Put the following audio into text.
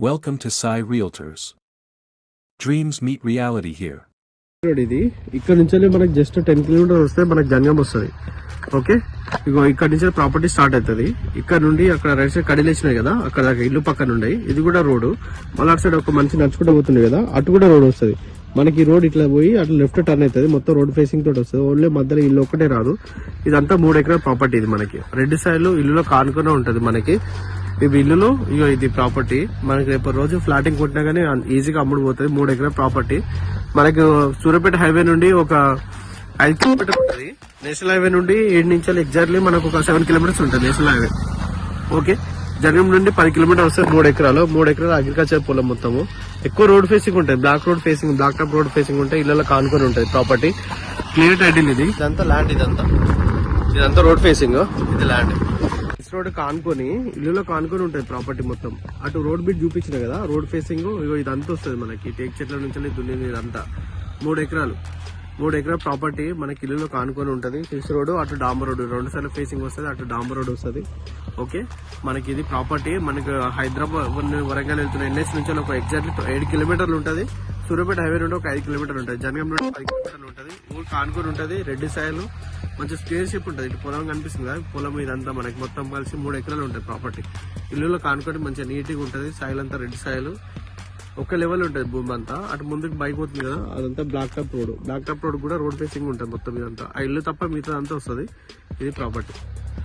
Welcome to Sai Realtors. Dreams meet reality here. ఇది ఇక్కడ నుంచి మనకి జస్ట్ 10 కిలోమీటర్స్ వస్తే మనకి జంగం వస్తుంది. ఓకే, ఇగో ఇక్కడ నుంచి ప్రాపర్టీ స్టార్ట్ అవుతుంది. ఇక్కడ నుండి అక్కడ రైట్ సైడ్ కడిలు వేసినాయి కదా, అక్కడ ఇల్లు పక్కన ఉండే ఇది కూడా రోడ్డు. మళ్ళీ అటు సైడ్ ఒక మంచి నడుచుకుంటూ పోతుంది కదా, అటు కూడా రోడ్ వస్తుంది. మనకి రోడ్ ఇట్లా పోయి అట్లా లెఫ్ట్ టర్న్ అవుతుంది. మొత్తం రోడ్ ఫేసింగ్ తోటి వస్తుంది. ఓన్లీ మధ్యలో ఇల్లు ఒక్కటే రాదు. ఇదంతా 3 ఎకరాల ప్రాపర్టీ. ఇది మనకి రెండు సైడ్లు ఇల్లులో కానుకునే ఉంటది. మనకి ఇవి ఇల్లులో ఇగో ఇది ప్రాపర్టీ. మనకి రేపు రోజు ఫ్లాటింగ్ కొట్టినా గానీ ఈజీగా అమ్ముడు పోతుంది. 3 ఎకరాల ప్రాపర్టీ. మనకు సూర్యాపేట హైవే నుండి ఒక 5 కిలోమీటర్ ఉంటుంది. నేషనల్ హైవే నుండి 7 నుంచి ఎగ్జాక్ట్లీ మనకు ఒక 7 కిలోమీటర్స్ ఉంటుంది నేషనల్ హైవే. ఓకే, జగన్ నుండి 10 కిలోమీటర్ వస్తే 3 ఎకరాలు. 3 ఎకరాలు అగ్రికల్చర్ పొలం మొత్తము. ఎక్కువ రోడ్ ఫేసింగ్ ఉంటుంది. Black road facing, black top road facing ఉంటాయి. ఇళ్ళలో కానుకొని ఉంటుంది ప్రాపర్టీ. క్లియర్ టైటిల్ ఇది. ఇదంతా ల్యాండ్. ఇదంతా రోడ్ ఫేసింగ్. ఇది ల్యాండ్. రోడ్ కానుకొని ఇల్లులో కానుకొని ఉంటుంది ప్రాపర్టీ మొత్తం. అటు రోడ్ బిట్ చూపించిన కదా, రోడ్ ఫేసింగ్ ఇదంతా వస్తుంది మనకి. టేక్ చెట్ల నుంచి దున్నింది ఇదంతా 3 ఎకరాలు. 3 ఎకరాల ప్రాపర్టీ మనకి ఇల్లులో కానుకొని ఉంటుంది. సిక్స్ రోడ్, అటు డాంబర్ రోడ్, 2 సార్లు ఫేసింగ్ వస్తుంది. అటు డాంబర్ రోడ్ వస్తుంది. ఓకే, మనకి ఇది ప్రాపర్టీ మనకి హైదరాబాద్ వరంగల్ వెళ్తున్న ఎన్ఎస్ నుంచి ఒక ఎగ్జాక్ట్లీ 7 కిలోమీటర్లు ఉంటుంది. సూర్యాపేట హైవే నుండి ఒక 5 కిలోమీటర్లు ఉంటుంది. జనగం నుండి 10 కిలోమీటర్లు ఉంటుంది. ఊరు కానుకొని ఉంటుంది. రెడ్డి సాయలు మంచి స్పేర్షిప్ ఉంటుంది. ఇటు పొలం కనిపిస్తుంది కదా, పొలం ఇదంతా మనకి మొత్తం కలిసి 3 ఎకరాలు ఉంటుంది ప్రాపర్టీ. ఇల్లులో కానుకొని మంచిగా నీట్గా ఉంటుంది. సాయిల్ అంతా రెడ్ సాయిల్. ఒక లెవెల్ ఉంటుంది భూమి అంతా. అటు ముందుకు బైక్ పోతుంది కదా, అదంతా black top road. Black top road కూడా రోడ్ ఫేసింగ్ ఉంటుంది మొత్తం. ఇదంతా ఆ ఇల్లు తప్ప మిగతా అంతా వస్తుంది. ఇది ప్రాపర్టీ.